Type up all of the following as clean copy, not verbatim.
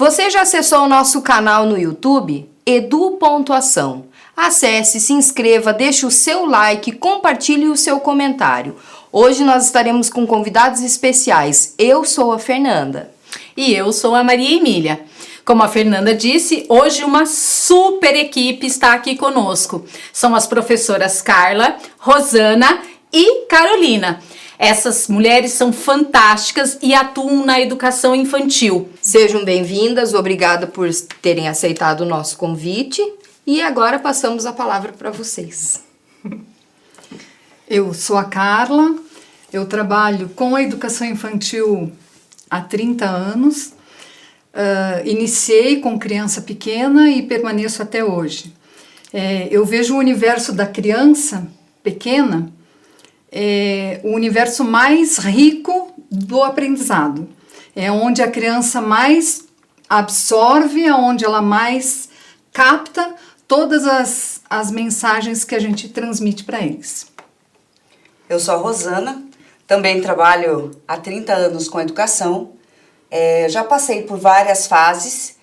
Você já acessou o nosso canal no YouTube? Edu.ação. Acesse, se inscreva, deixe o seu like, compartilhe o seu comentário. Hoje nós estaremos com convidados especiais. Eu sou a Fernanda. E eu sou a Maria Emília. Como a Fernanda disse, hoje uma super equipe está aqui conosco. São as professoras Carla, Rosana e Carolina. Essas mulheres são fantásticas e atuam na educação infantil. Sejam bem-vindas, obrigada por terem aceitado o nosso convite. E agora passamos a palavra para vocês. Eu sou a Carla, eu trabalho com a educação infantil há 30 anos. Iniciei com criança pequena e permaneço até hoje. Eu vejo o universo da criança pequena o universo mais rico do aprendizado. É onde a criança mais absorve, onde ela mais capta todas as mensagens que a gente transmite para eles. Eu sou a Rosana, também trabalho há 30 anos com educação. Já passei por várias fases,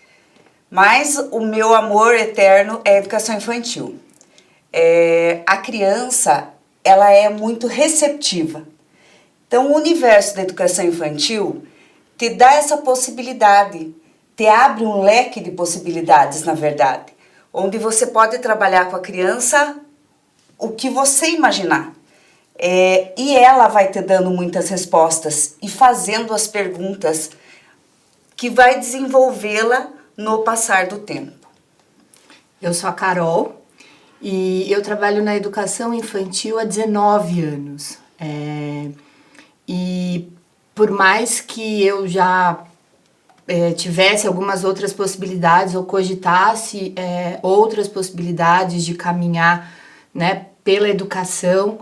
mas o meu amor eterno é a educação infantil. A criança, ela é muito receptiva. Então, o universo da educação infantil te dá essa possibilidade, te abre um leque de possibilidades, na verdade, onde você pode trabalhar com a criança o que você imaginar. E ela vai te dando muitas respostas e fazendo as perguntas que vai desenvolvê-la no passar do tempo. Eu sou a Carol e eu trabalho na educação infantil há 19 anos. E por mais que eu já tivesse algumas outras possibilidades ou cogitasse outras possibilidades de caminhar, né, pela educação,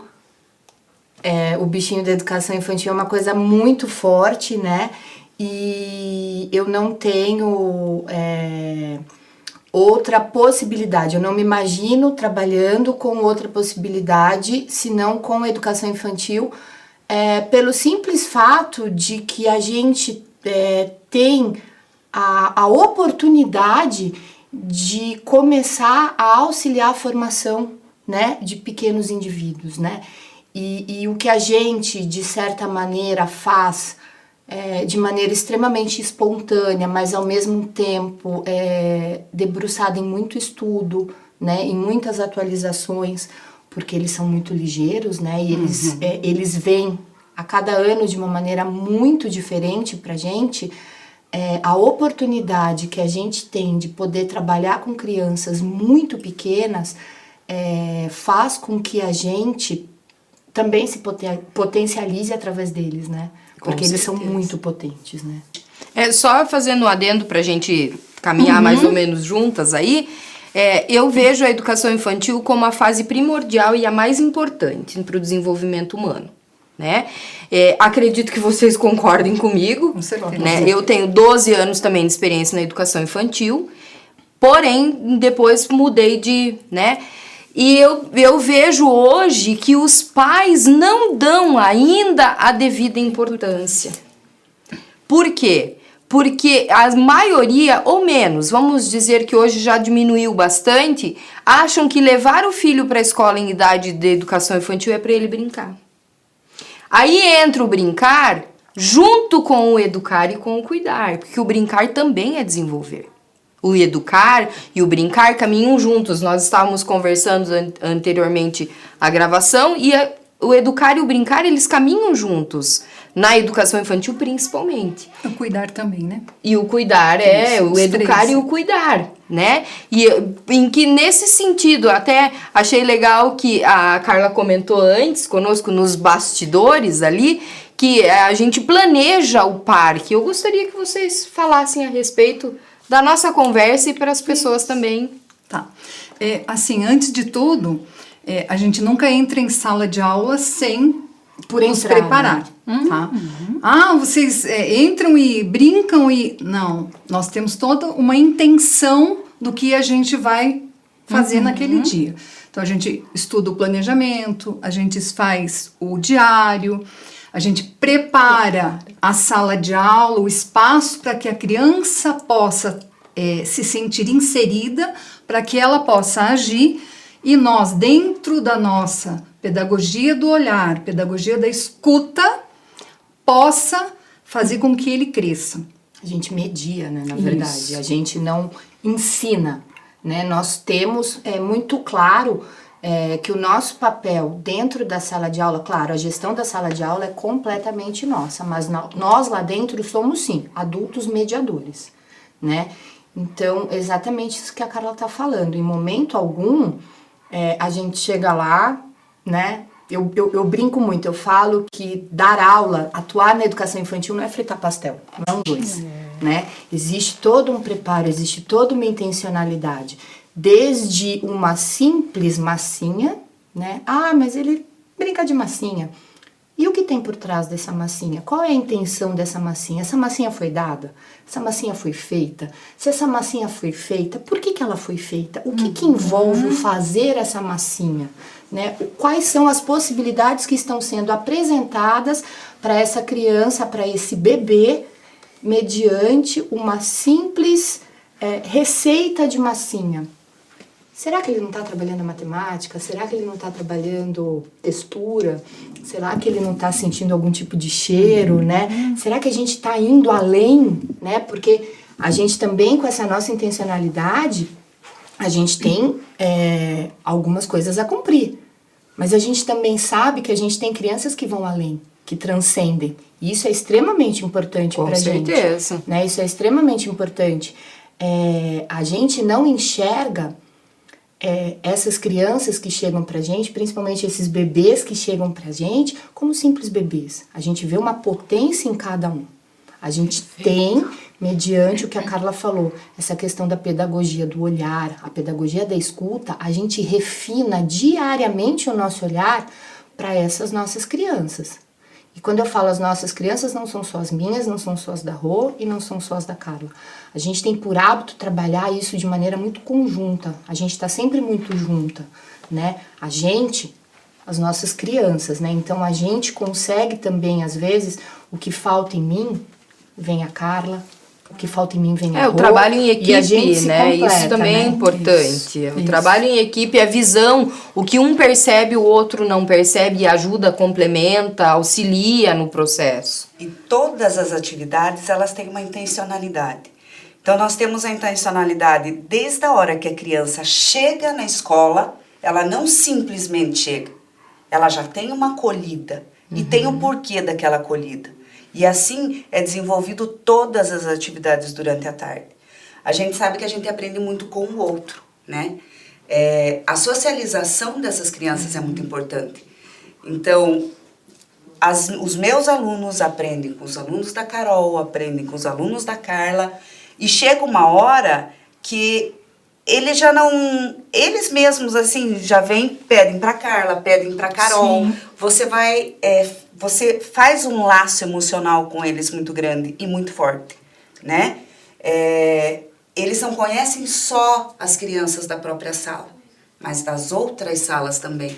o bichinho da educação infantil é uma coisa muito forte, né? E eu não tenho outra possibilidade, eu não me imagino trabalhando com outra possibilidade senão com a educação infantil, pelo simples fato de que a gente tem a oportunidade de começar a auxiliar a formação, né, de pequenos indivíduos, né? E o que a gente, de certa maneira, faz de maneira extremamente espontânea, mas ao mesmo tempo debruçada em muito estudo, né, em muitas atualizações, porque eles são muito ligeiros, né, e eles vêm a cada ano de uma maneira muito diferente para a gente. A oportunidade que a gente tem de poder trabalhar com crianças muito pequenas faz com que a gente também se potencialize através deles, né? Porque eles são muito potentes, né? Só fazendo um adendo para a gente caminhar mais ou menos juntas aí, eu vejo a educação infantil como a fase primordial e a mais importante para o desenvolvimento humano, né? Acredito que vocês concordem comigo. Com certeza. Né? Eu tenho 12 anos também de experiência na educação infantil, porém, depois mudei de, né? E eu vejo hoje que os pais não dão ainda a devida importância. Por quê? Porque a maioria, ou menos, vamos dizer que hoje já diminuiu bastante, acham que levar o filho para a escola em idade de educação infantil é para ele brincar. Aí entra o brincar junto com o educar e com o cuidar, porque o brincar também é desenvolver. O educar e o brincar caminham juntos. Nós estávamos conversando anteriormente a gravação e o educar e o brincar, eles caminham juntos. Na educação infantil, principalmente. O cuidar também, né? E o cuidar o educar e o cuidar, né? E em que nesse sentido, até achei legal que a Carla comentou antes conosco nos bastidores ali, que a gente planeja o parque. Eu gostaria que vocês falassem a respeito da nossa conversa e para as pessoas também. Tá. Assim, antes de tudo, a gente nunca entra em sala de aula sem nos preparar, né? Tá? Vocês entram e brincam e... Não, nós temos toda uma intenção do que a gente vai fazer naquele dia. Então, a gente estuda o planejamento, a gente faz o diário, A gente prepara a sala de aula, o espaço para que a criança possa se sentir inserida, para que ela possa agir, e nós, dentro da nossa pedagogia do olhar, pedagogia da escuta, possa fazer com que ele cresça. A gente media, né, na verdade. Isso. A gente não ensina, né? Nós temos muito claro que o nosso papel dentro da sala de aula, claro, a gestão da sala de aula é completamente nossa, mas nós lá dentro somos, sim, adultos mediadores, né? Então, exatamente isso que a Carla tá falando. Em momento algum, a gente chega lá, né? Eu brinco muito, eu falo que dar aula, atuar na educação infantil não é fritar pastel, não é um dois, né? Existe todo um preparo, existe toda uma intencionalidade, desde uma simples massinha, né? Ah, mas ele brinca de massinha. E o que tem por trás dessa massinha? Qual é a intenção dessa massinha? Essa massinha foi dada? Essa massinha foi feita? Se essa massinha foi feita, por que ela foi feita? O que envolve fazer essa massinha? Né? Quais são as possibilidades que estão sendo apresentadas para essa criança, para esse bebê, mediante uma simples receita de massinha? Será que ele não está trabalhando a matemática? Será que ele não está trabalhando textura? Será que ele não está sentindo algum tipo de cheiro, né? Será que a gente está indo além, né? Porque a gente também, com essa nossa intencionalidade, a gente tem algumas coisas a cumprir. Mas a gente também sabe que a gente tem crianças que vão além, que transcendem. E isso é extremamente importante para a gente. Com certeza. Né? Isso é extremamente importante. A gente não enxerga essas crianças que chegam pra gente, principalmente esses bebês que chegam pra gente, como simples bebês. A gente vê uma potência em cada um. A gente tem, mediante o que a Carla falou, essa questão da pedagogia do olhar, a pedagogia da escuta, a gente refina diariamente o nosso olhar para essas nossas crianças. E quando eu falo as nossas crianças, não são só as minhas, não são só as da Rô e não são só as da Carla. A gente tem por hábito trabalhar isso de maneira muito conjunta. A gente está sempre muito junta, né? A gente, as nossas crianças, né? Então a gente consegue também, às vezes, o que falta em mim, vem a Carla, o que falta em mim vem a Rô. O trabalho em equipe, e a gente se né? completa, Isso também é né? importante. Isso. O trabalho em equipe, a visão, o que um percebe, o outro não percebe, e ajuda, complementa, auxilia no processo. E todas as atividades, elas têm uma intencionalidade. Então, nós temos a intencionalidade desde a hora que a criança chega na escola, ela não simplesmente chega, ela já tem uma acolhida e tem o porquê daquela acolhida. E assim é desenvolvido todas as atividades durante a tarde. A gente sabe que a gente aprende muito com o outro, né? A socialização dessas crianças é muito importante. Então, os meus alunos aprendem com os alunos da Carol, aprendem com os alunos da Carla, e chega uma hora que eles já não... Eles mesmos, assim, já vêm, pedem para Carla, pedem para Carol. Sim. Você faz um laço emocional com eles muito grande e muito forte, né? Eles não conhecem só as crianças da própria sala, mas das outras salas também.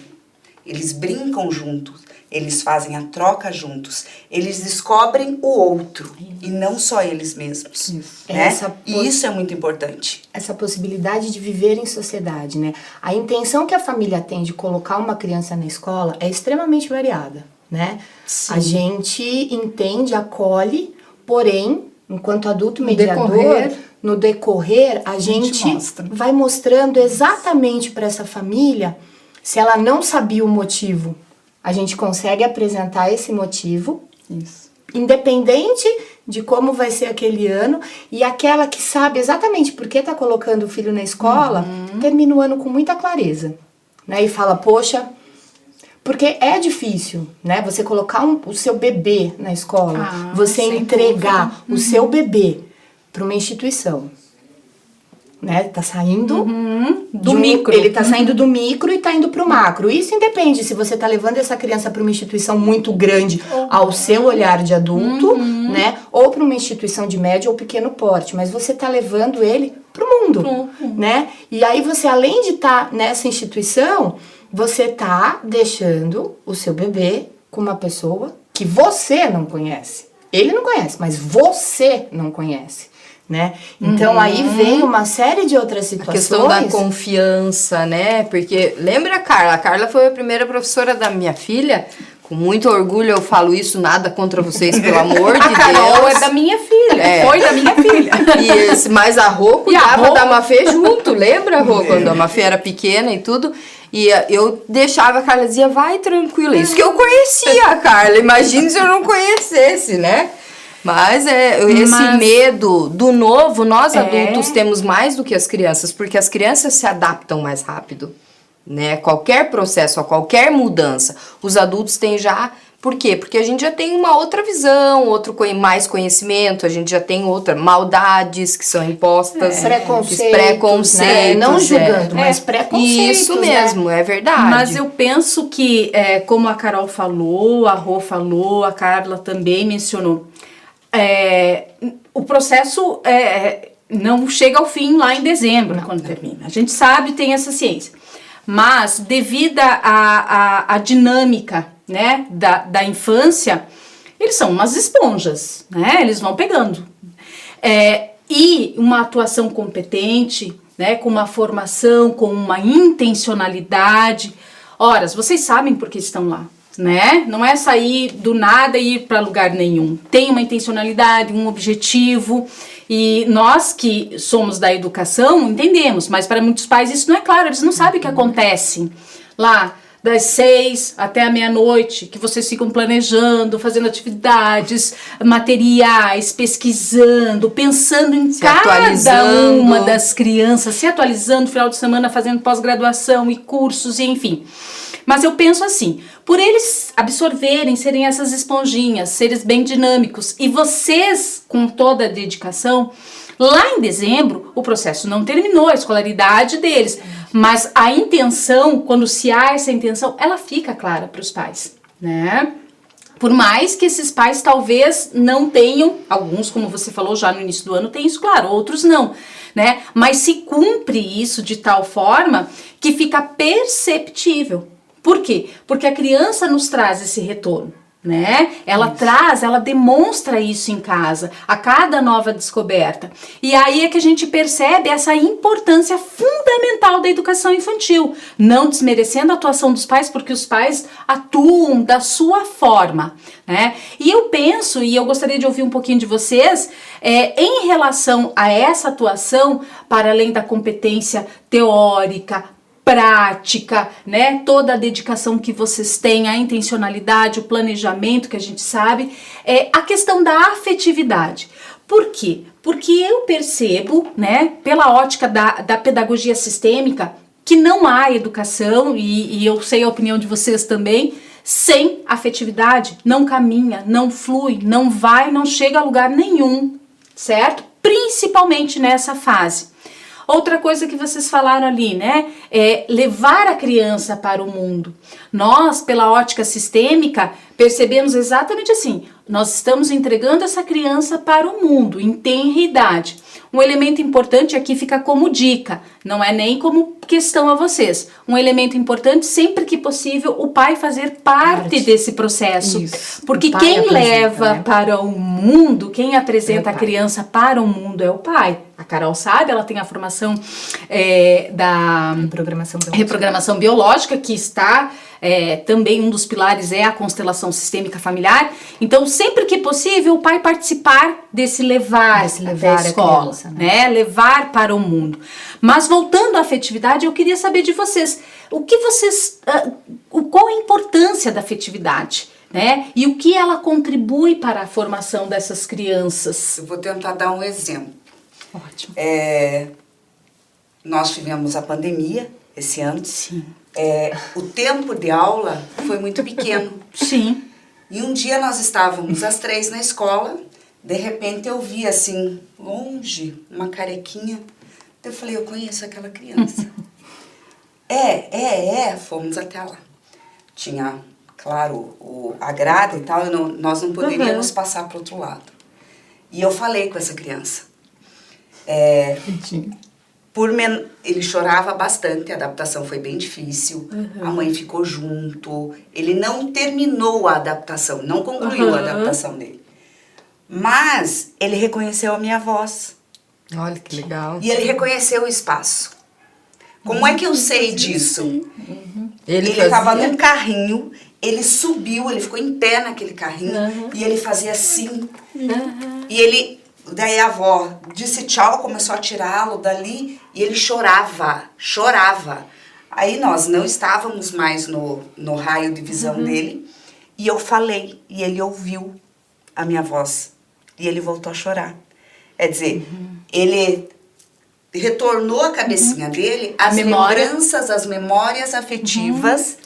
Eles brincam juntos, eles fazem a troca juntos, eles descobrem o outro e não só eles mesmos. Né? E isso é muito importante. Essa possibilidade de viver em sociedade, né? A intenção que a família tem de colocar uma criança na escola é extremamente variada, né? Sim. A gente entende, acolhe, porém, enquanto adulto mediador, no decorrer, a gente vai mostrando exatamente para essa família, se ela não sabia o motivo, a gente consegue apresentar esse motivo, isso, independente de como vai ser aquele ano, e aquela que sabe exatamente por que está colocando o filho na escola, termina o ano com muita clareza, né? E fala, poxa, porque é difícil, né? Você colocar o seu bebê na escola, você entregar o seu bebê para uma instituição, né? Tá saindo do micro. Ele tá saindo do micro e tá indo pro macro. Isso independe se você tá levando essa criança para uma instituição muito grande ao seu olhar de adulto, né? Ou para uma instituição de médio ou pequeno porte, mas você tá levando ele pro mundo, né? E aí você, além de estar nessa instituição, você tá deixando o seu bebê com uma pessoa que você não conhece. Ele não conhece, mas você não conhece, né? Então aí vem uma série de outras A situações. questão da confiança, né? Porque lembra a Carla? A Carla foi a primeira professora da minha filha. Com muito orgulho eu falo isso, nada contra vocês, pelo amor de Deus. A Carol é da minha filha, foi da minha filha. Mas a Rô cuidava da Mafê junto, lembra, Rô? Quando a Mafê era pequena e tudo. E eu deixava a Carla, dizia, vai tranquila. Isso que eu conhecia a Carla, imagina se eu não conhecesse, né? Mas esse medo do novo, nós adultos temos mais do que as crianças, porque as crianças se adaptam mais rápido, né? Qualquer processo, a qualquer mudança, os adultos têm já... Por quê? Porque a gente já tem uma outra visão, mais conhecimento, a gente já tem maldades que são impostas. Preconceitos, né? Não julgando, mas preconceitos. Isso mesmo, é verdade. Mas eu penso que, como a Carol falou, a Rô falou, a Carla também mencionou, o processo não chega ao fim lá em dezembro, quando termina. A gente sabe, tem essa ciência. Mas, devido à dinâmica, né, da infância, eles são umas esponjas, né? Eles vão pegando. E uma atuação competente, né, com uma formação, com uma intencionalidade. Ora, vocês sabem por que estão lá, né? Não é sair do nada e ir para lugar nenhum. Tem uma intencionalidade, um objetivo. E nós que somos da educação entendemos, mas para muitos pais isso não é claro, eles não sabem o que acontece lá das 6 até a meia-noite, que vocês ficam planejando, fazendo atividades, materiais, pesquisando, pensando em cada uma das crianças, se atualizando, final de semana fazendo pós-graduação e cursos, e enfim. Mas eu penso assim, por eles absorverem, serem essas esponjinhas, seres bem dinâmicos, e vocês, com toda a dedicação, lá em dezembro, o processo não terminou, a escolaridade deles, mas a intenção, quando se há essa intenção, ela fica clara para os pais, né? Por mais que esses pais talvez não tenham, alguns, como você falou já no início do ano, tem isso claro, outros não, né? Mas se cumpre isso de tal forma que fica perceptível. Por quê? Porque a criança nos traz esse retorno, né? Ela ela demonstra isso em casa, a cada nova descoberta. E aí é que a gente percebe essa importância fundamental da educação infantil, não desmerecendo a atuação dos pais, porque os pais atuam da sua forma, né? E eu penso, e eu gostaria de ouvir um pouquinho de vocês, em relação a essa atuação, para além da competência teórica, prática, né? Toda a dedicação que vocês têm, a intencionalidade, o planejamento que a gente sabe, a questão da afetividade. Por quê? Porque eu percebo, né, pela ótica da pedagogia sistêmica, que não há educação, e eu sei a opinião de vocês também, sem afetividade, não caminha, não flui, não vai, não chega a lugar nenhum, certo? Principalmente nessa fase. Outra coisa que vocês falaram ali, né, é levar a criança para o mundo. Nós, pela ótica sistêmica, percebemos exatamente assim, nós estamos entregando essa criança para o mundo, em tenra idade. Um elemento importante aqui fica como dica, não é nem como questão a vocês. Um elemento importante, sempre que possível, o pai fazer parte desse processo. Isso. Porque quem leva para o mundo, quem apresenta a criança para o mundo é o pai. A Carol sabe, ela tem a formação da reprogramação biológica, que está também um dos pilares é a constelação sistêmica familiar. Então, sempre que possível, o pai participar desse levar até a escola, criança, né? Levar para o mundo. Mas voltando à afetividade, eu queria saber de vocês, qual a importância da afetividade, né? E o que ela contribui para a formação dessas crianças? Eu vou tentar dar um exemplo. Ótimo. Nós tivemos a pandemia esse ano. Sim. O tempo de aula foi muito pequeno. Sim. E um dia nós estávamos as 3 na escola, de repente eu vi assim, longe, uma carequinha. Eu falei, eu conheço aquela criança. Fomos até lá. Tinha, claro, a grade e tal, nós não poderíamos passar para o outro lado. E eu falei com essa criança. Ele chorava bastante, a adaptação foi bem difícil. A mãe ficou junto. Ele não terminou a adaptação, não concluiu a adaptação dele. Mas ele reconheceu a minha voz. Olha que legal. E ele reconheceu o espaço. Como é que eu sei disso? Ele estava num carrinho, ele subiu, ele ficou em pé naquele carrinho e ele fazia assim. E daí a avó disse tchau, começou a tirá-lo dali e ele chorava. Aí nós não estávamos mais no raio de visão dele e eu falei e ele ouviu a minha voz e ele voltou a chorar. Quer dizer, ele retornou à cabecinha dele as lembranças, as memórias afetivas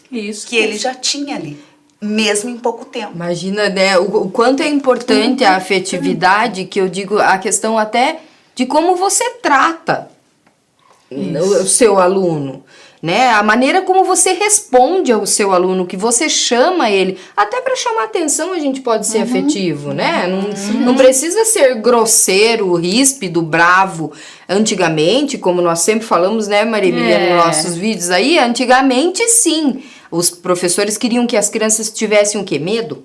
que ele já tinha ali, mesmo em pouco tempo. Imagina, né, o quanto é importante a afetividade, que eu digo, a questão até de como você trata o seu aluno, né? A maneira como você responde ao seu aluno, que você chama ele, até para chamar atenção a gente pode ser afetivo, né? Não precisa ser grosseiro, ríspido, bravo. Antigamente, como nós sempre falamos, né, Maria Emília, nos nossos vídeos aí, antigamente sim, os professores queriam que as crianças tivessem o quê? Medo?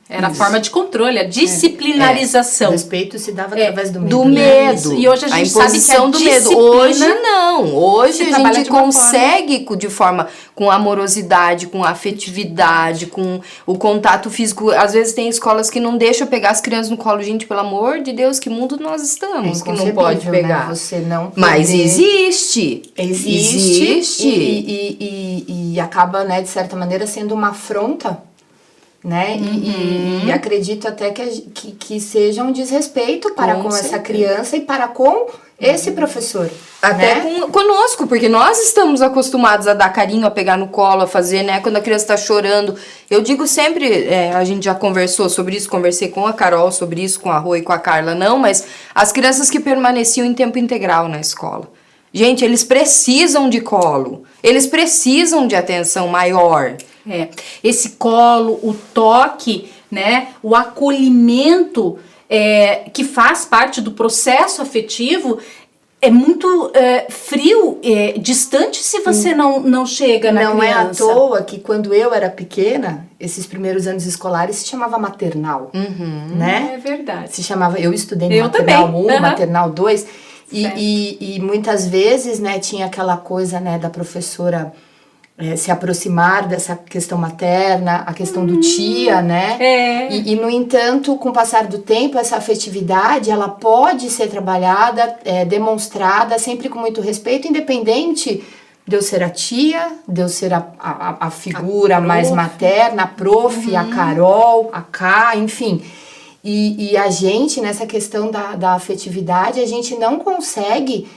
Era a forma de controle, a disciplinarização. O respeito se dava através do medo. Do medo. E hoje a gente sabe que a do medo. disciplina Hoje não. Hoje a trabalha gente de uma consegue com amorosidade, com afetividade, com o contato físico. Às vezes tem escolas que não deixam pegar as crianças no colo. Gente, pelo amor de Deus, que mundo nós estamos que não pode pegar. Né? Você não poder... Mas existe. E acaba, né, de certa maneira, sendo uma afronta, né? E acredito até que seja um desrespeito para com essa criança e para com esse professor. Até né? conosco, porque nós estamos acostumados a dar carinho, a pegar no colo, a fazer, né? Quando a criança está chorando. Eu digo sempre, a gente já conversou sobre isso, conversei com a Carol sobre isso, com a Rô e com a Carla, não, mas as crianças que permaneciam em tempo integral na escola. Gente, eles precisam de colo, eles precisam de atenção maior. Esse colo, o toque, né, o acolhimento que faz parte do processo afetivo é muito frio, distante se você não chega na criança. Não é à toa que quando eu era pequena, esses primeiros anos escolares se chamava maternal, né? É verdade. Se chamava, eu estudei no maternal 1, maternal 2, e muitas vezes, né, tinha aquela coisa, né, da professora se aproximar dessa questão materna, a questão do tia, né? E, no entanto, com o passar do tempo, essa afetividade, ela pode ser trabalhada, demonstrada, sempre com muito respeito, independente de eu ser a tia, de eu ser a figura mais materna, a prof, a Carol, a Ká, enfim. E a gente, nessa questão da afetividade, a gente não consegue...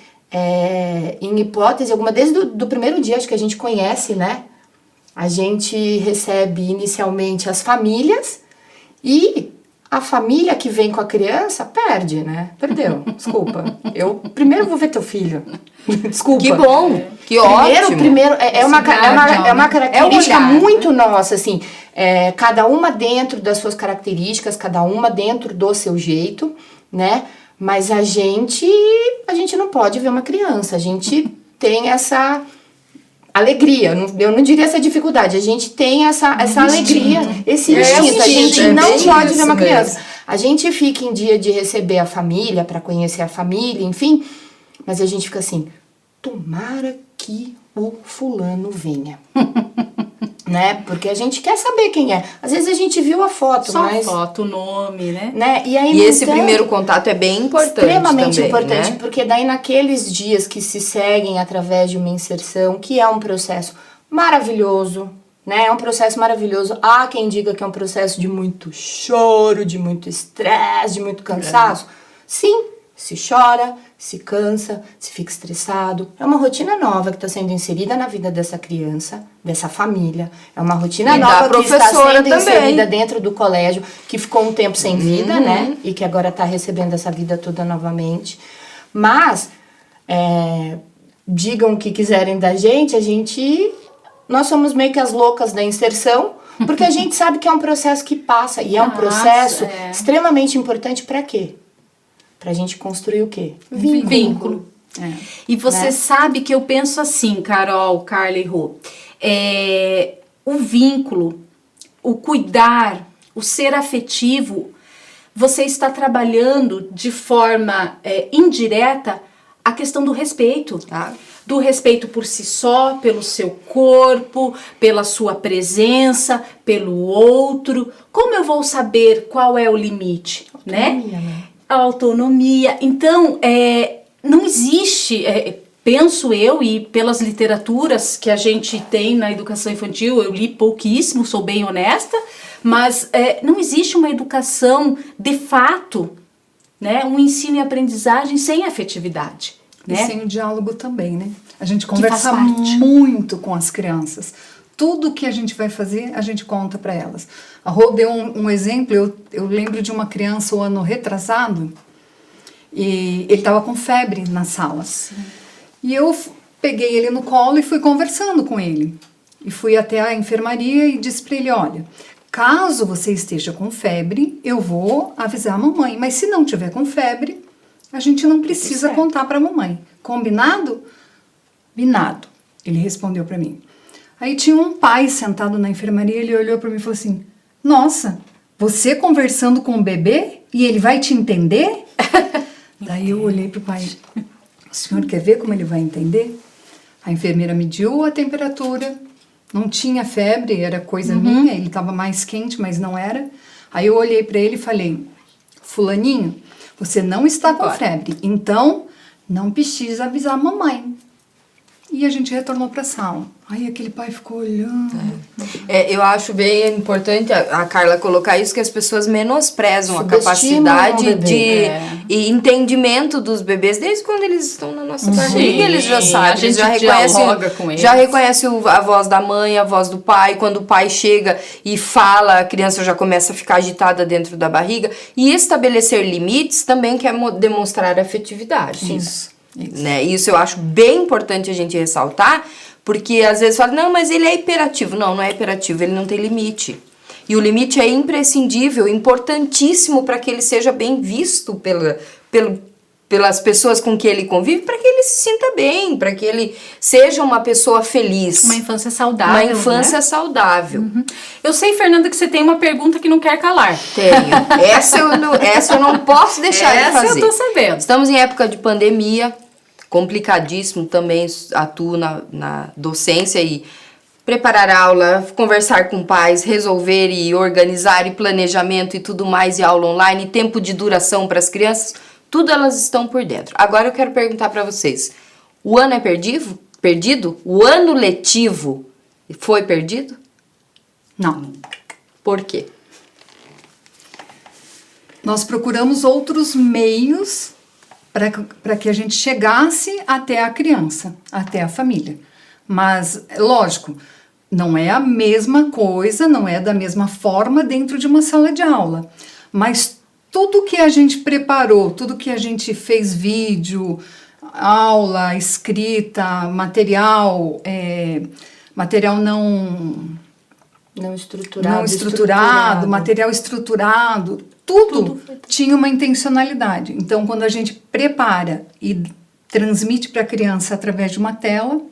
em hipótese alguma, desde o primeiro dia, acho que a gente conhece, né? A gente recebe inicialmente as famílias e a família que vem com a criança perde, né? Perdeu, desculpa. Eu primeiro vou ver teu filho. Desculpa. Que bom, que ótimo. Primeiro, é uma característica muito nossa, assim. Cada uma dentro das suas características, cada uma dentro do seu jeito, né? Mas a gente não pode ver uma criança, a gente tem essa alegria, eu não diria essa dificuldade, a gente tem essa alegria, esse instinto, a gente não pode ver uma criança. A gente fica em dia de receber a família, para conhecer a família, enfim, mas a gente fica assim, tomara que o fulano venha. Né? Porque a gente quer saber quem é. Às vezes a gente viu a foto, só mas... a foto, o nome, né? E esse primeiro contato é bem importante extremamente também, importante, né? porque daí naqueles dias que se seguem através de uma inserção, que é um processo maravilhoso, né? É um processo maravilhoso. Há quem diga que é um processo de muito choro, de muito estresse, de muito cansaço. Sim, se chora, se cansa, se fica estressado. É uma rotina nova que está sendo inserida na vida dessa criança, dessa família. É uma rotina nova que está sendo inserida dentro do colégio, que ficou um tempo sem vida, né? E que agora está recebendo essa vida toda novamente. Mas, digam o que quiserem da gente, nós somos meio que as loucas da inserção, porque a gente sabe que é um processo que passa. E é um processo extremamente importante para quê? Pra gente construir o quê? Vínculo. E você sabe que eu penso assim, Carol, Carla e Rô, o vínculo, o cuidar, o ser afetivo, você está trabalhando de forma indireta a questão do respeito. Do respeito por si só, pelo seu corpo, pela sua presença, pelo outro. Como eu vou saber qual é o limite? Autonomia, né? A autonomia. Então, não existe, penso eu, e pelas literaturas que a gente tem na educação infantil, eu li pouquíssimo, sou bem honesta, mas não existe uma educação de fato, né? Um ensino e aprendizagem sem afetividade. E Né? sem o diálogo também, né? A gente faz conversa parte. muito com as crianças. Tudo que a gente vai fazer, a gente conta para elas. A Rô deu um exemplo, eu lembro de uma criança o ano retrasado, e ele estava com febre na sala. Sim. E eu peguei ele no colo e fui conversando com ele. E fui até a enfermaria e disse para ele, olha, caso você esteja com febre, eu vou avisar a mamãe. Mas se não tiver com febre, a gente não precisa contar para a mamãe. Combinado? Combinado. Ele respondeu para mim. Aí tinha um pai sentado na enfermaria, ele olhou para mim e falou assim, nossa, você conversando com o bebê e ele vai te entender? Daí eu olhei para o pai, o senhor quer ver como ele vai entender? A enfermeira mediu a temperatura, não tinha febre, era coisa minha, ele estava mais quente, mas não era. Aí eu olhei para ele e falei, fulaninho, você não está com febre, então não precisa avisar a mamãe. E a gente retornou para a sala. Aí aquele pai ficou olhando. Eu acho bem importante a Carla colocar isso, que as pessoas menosprezam a Subestimam capacidade o bebê. e entendimento dos bebês desde quando eles estão na nossa barriga. Eles já a sabem, gente eles dialoga com eles. já reconhece a voz da mãe, a voz do pai. Quando o pai chega e fala, a criança já começa a ficar agitada dentro da barriga. E estabelecer limites também quer demonstrar afetividade. Isso. Né? Isso eu acho bem importante a gente ressaltar, porque às vezes fala, não, mas ele é hiperativo. Não, não é hiperativo, ele não tem limite. E o limite é imprescindível, importantíssimo para que ele seja bem visto pelas pessoas com que ele convive, para que ele se sinta bem, para que ele seja uma pessoa feliz. Uma infância saudável. Uma infância saudável. Eu sei, Fernanda, que você tem uma pergunta que não quer calar. Tenho. Essa eu não posso deixar de fazer. Essa eu tô sabendo. Estamos em época de pandemia, complicadíssimo, também atuo na docência e preparar aula, conversar com pais, resolver e organizar e planejamento e tudo mais, e aula online, tempo de duração para as crianças, tudo elas estão por dentro. Agora eu quero perguntar para vocês, o ano é perdido? O ano letivo foi perdido? Não. Por quê? Nós procuramos outros meios para que a gente chegasse até a criança, até a família. Mas, lógico, não é a mesma coisa, não é da mesma forma dentro de uma sala de aula. Mas tudo que a gente preparou, tudo que a gente fez vídeo, aula, escrita, material Não estruturado, material estruturado, tudo tinha uma intencionalidade. Então, quando a gente prepara e transmite para a criança através de uma tela,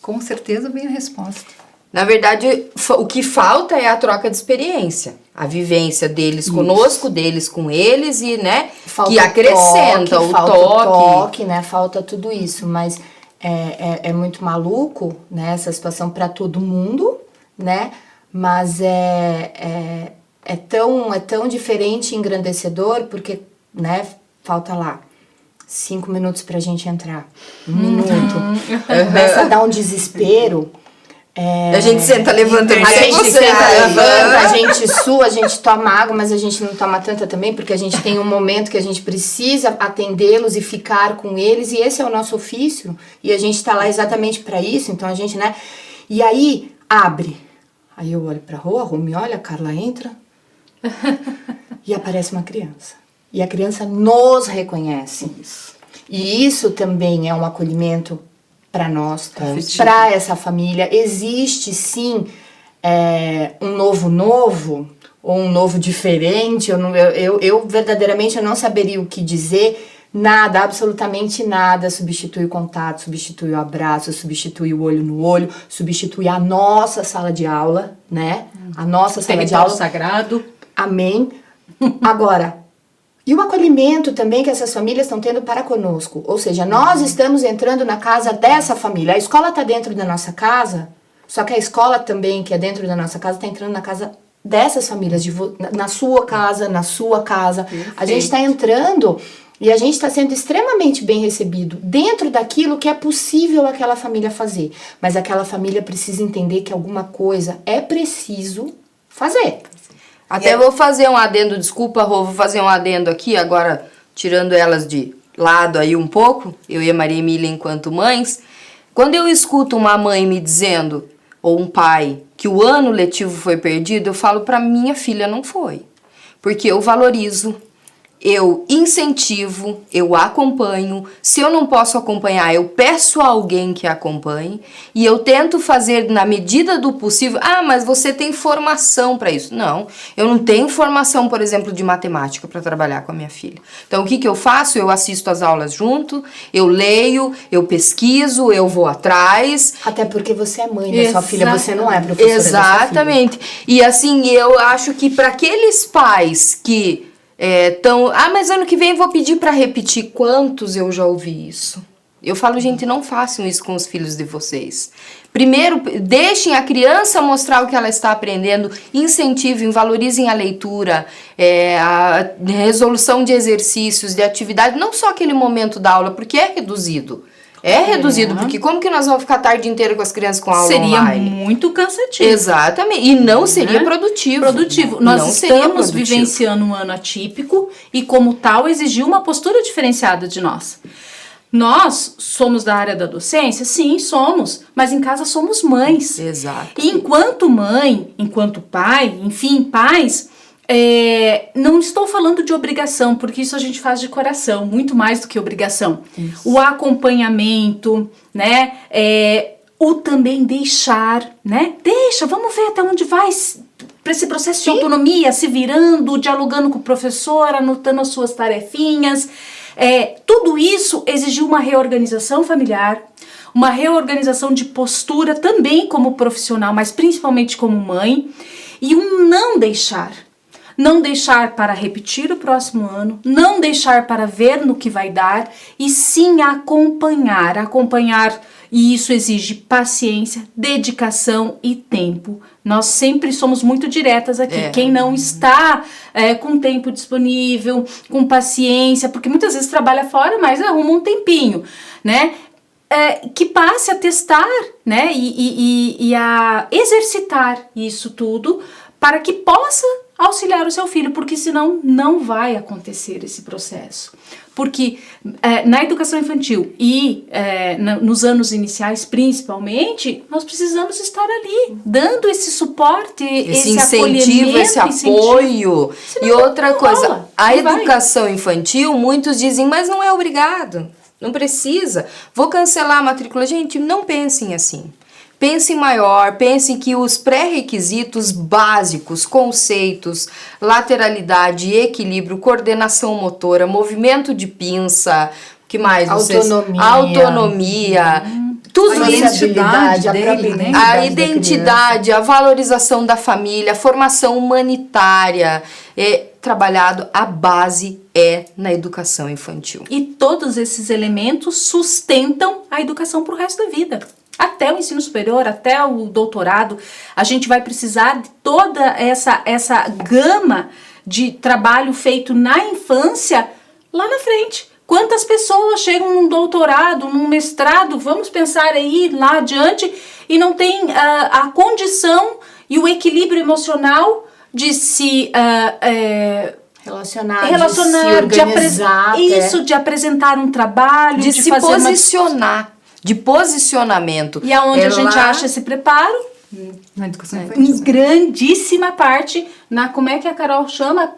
com certeza vem a resposta. Na verdade, o que falta é a troca de experiência. A vivência deles conosco, deles com eles e, né, Falta que acrescenta o toque. né? Falta tudo isso, mas é muito maluco, né? Essa situação para todo mundo, né? Mas é tão diferente e engrandecedor porque, né? Falta lá 5 minutos pra gente entrar, 1 minuto. Começa a dar um desespero. A gente senta, levanta, A gente senta, levanta, a gente sua, a gente toma água, mas a gente não toma tanta também, porque a gente tem um momento que a gente precisa atendê-los e ficar com eles, e esse é o nosso ofício, e a gente tá lá exatamente para isso, então a gente, né? E aí, abre. Aí eu olho pra rua, a Rô me olha, a Carla entra, e aparece uma criança. E a criança nos reconhece. E isso também é um acolhimento para nós, para essa família. Existe sim um novo ou um novo diferente. Eu verdadeiramente eu não saberia o que dizer, Nada, absolutamente nada substitui o contato, substitui o abraço, substitui o olho no olho, substitui a nossa sala de aula, né? A nossa sala de aula. Sagrado. Amém. Agora, e o acolhimento também que essas famílias estão tendo para conosco. Ou seja, nós estamos entrando na casa dessa família. A escola está dentro da nossa casa, só que a escola também, que é dentro da nossa casa, está entrando na casa dessas famílias, na sua casa, na sua casa. Perfeito. A gente está entrando e a gente está sendo extremamente bem recebido dentro daquilo que é possível aquela família fazer. Mas aquela família precisa entender que alguma coisa é preciso fazer. Até vou fazer um adendo, desculpa, Rô, vou fazer um adendo aqui, agora tirando elas de lado aí um pouco, eu e a Maria Emília enquanto mães. Quando eu escuto uma mãe me dizendo, ou um pai, que o ano letivo foi perdido, eu falo pra minha filha, não foi. Porque eu valorizo, eu incentivo, eu acompanho. Se eu não posso acompanhar, eu peço a alguém que acompanhe. E eu tento fazer na medida do possível. Ah, mas você tem formação para isso. Não, eu não tenho formação, por exemplo, de matemática para trabalhar com a minha filha. Então, o que eu faço? Eu assisto as aulas junto, eu leio, eu pesquiso, eu vou atrás. Até porque você é mãe da sua filha, você não é professora Exatamente. E assim, eu acho que para aqueles pais que mas ano que vem eu vou pedir para repetir. Quantos eu já ouvi isso? Eu falo, gente, não façam isso com os filhos de vocês. Primeiro, deixem a criança mostrar o que ela está aprendendo, incentivem, valorizem a leitura, a resolução de exercícios, de atividade, não só aquele momento da aula, porque é reduzido. É reduzido, porque como que nós vamos ficar a tarde inteira com as crianças com aula online? Seria muito cansativo. Exatamente. E não seria produtivo. Nós estamos vivenciando um ano atípico e, como tal, exigiu uma postura diferenciada de nós. Nós somos da área da docência? Sim, somos. Mas em casa somos mães. Exato. E enquanto mãe, enquanto pai, enfim, pais... não estou falando de obrigação, porque isso a gente faz de coração, muito mais do que obrigação. Isso. O acompanhamento, né? O também deixar, né? Vamos ver até onde vai para esse processo de autonomia, se virando, dialogando com o professor, anotando as suas tarefinhas. Tudo isso exigiu uma reorganização familiar, uma reorganização de postura também como profissional, mas principalmente como mãe, e um não deixar. Não deixar para repetir o próximo ano, não deixar para ver no que vai dar, e sim acompanhar, e isso exige paciência, dedicação e tempo. Nós sempre somos muito diretas aqui, quem não está com tempo disponível, com paciência, porque muitas vezes trabalha fora, mas arruma um tempinho, né? Que passe a testar, né? E a exercitar isso tudo, para que possa auxiliar o seu filho, porque senão não vai acontecer esse processo. Porque na educação infantil e nos anos iniciais, principalmente, nós precisamos estar ali, dando esse suporte, esse incentivo, esse apoio. Senão, e outra coisa, rola, a educação infantil, muitos dizem, mas não é obrigado, não precisa, vou cancelar a matrícula. Gente, não pensem assim. Pense maior, pense que os pré-requisitos básicos, conceitos, lateralidade, equilíbrio, coordenação motora, movimento de pinça, que mais? Autonomia. Tudo isso, a identidade, a valorização da família, a formação humanitária, trabalhado, a base na educação infantil. E todos esses elementos sustentam a educação para o resto da vida. Até o ensino superior, até o doutorado, a gente vai precisar de toda essa gama de trabalho feito na infância lá na frente. Quantas pessoas chegam num doutorado, num mestrado, vamos pensar aí lá adiante, e não tem a condição e o equilíbrio emocional de se relacionar, de apresentar um trabalho, de se fazer posicionar. De posicionamento. E aonde a gente acha esse preparo? Na educação infantil. Em grandíssima parte, como é que a Carol chama?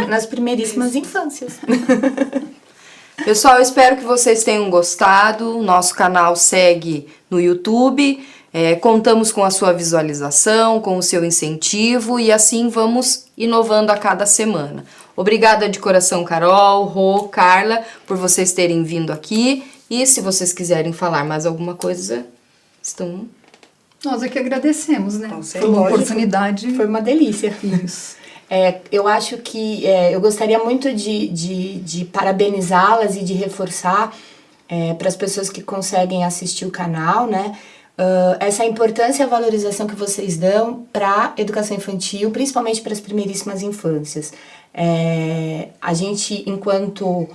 Nas primeiríssimas infâncias. Pessoal, eu espero que vocês tenham gostado. O nosso canal segue no YouTube. Contamos com a sua visualização, com o seu incentivo, e assim vamos inovando a cada semana. Obrigada de coração, Carol, Rô, Carla, por vocês terem vindo aqui. E se vocês quiserem falar mais alguma coisa, estão... Nós é que agradecemos, né? Com Pela certeza. oportunidade. Foi uma delícia. Isso. Eu acho que eu gostaria muito de parabenizá-las e de reforçar para as pessoas que conseguem assistir o canal, né? Essa importância e a valorização que vocês dão para a educação infantil, principalmente para as primeiríssimas infâncias. A gente, enquanto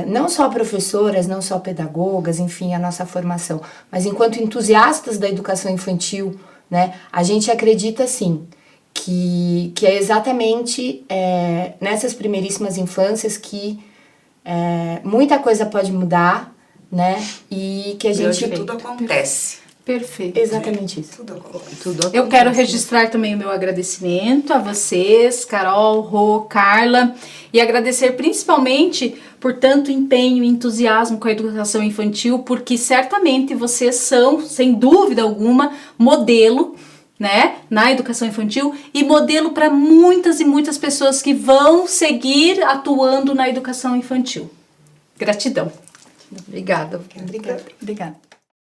não só professoras, não só pedagogas, enfim, a nossa formação, mas enquanto entusiastas da educação infantil, né, a gente acredita, sim, que é exatamente nessas primeiríssimas infâncias que muita coisa pode mudar, né, e que a gente... Hoje tudo acontece. Perfeito. Exatamente isso. Tudo acontece. Eu quero registrar também o meu agradecimento a vocês, Carol, Rô, Carla, e agradecer principalmente por tanto empenho e entusiasmo com a educação infantil, porque certamente vocês são, sem dúvida alguma, modelo, né, na educação infantil e modelo para muitas e muitas pessoas que vão seguir atuando na educação infantil. Gratidão. Obrigada. Obrigada. Obrigada.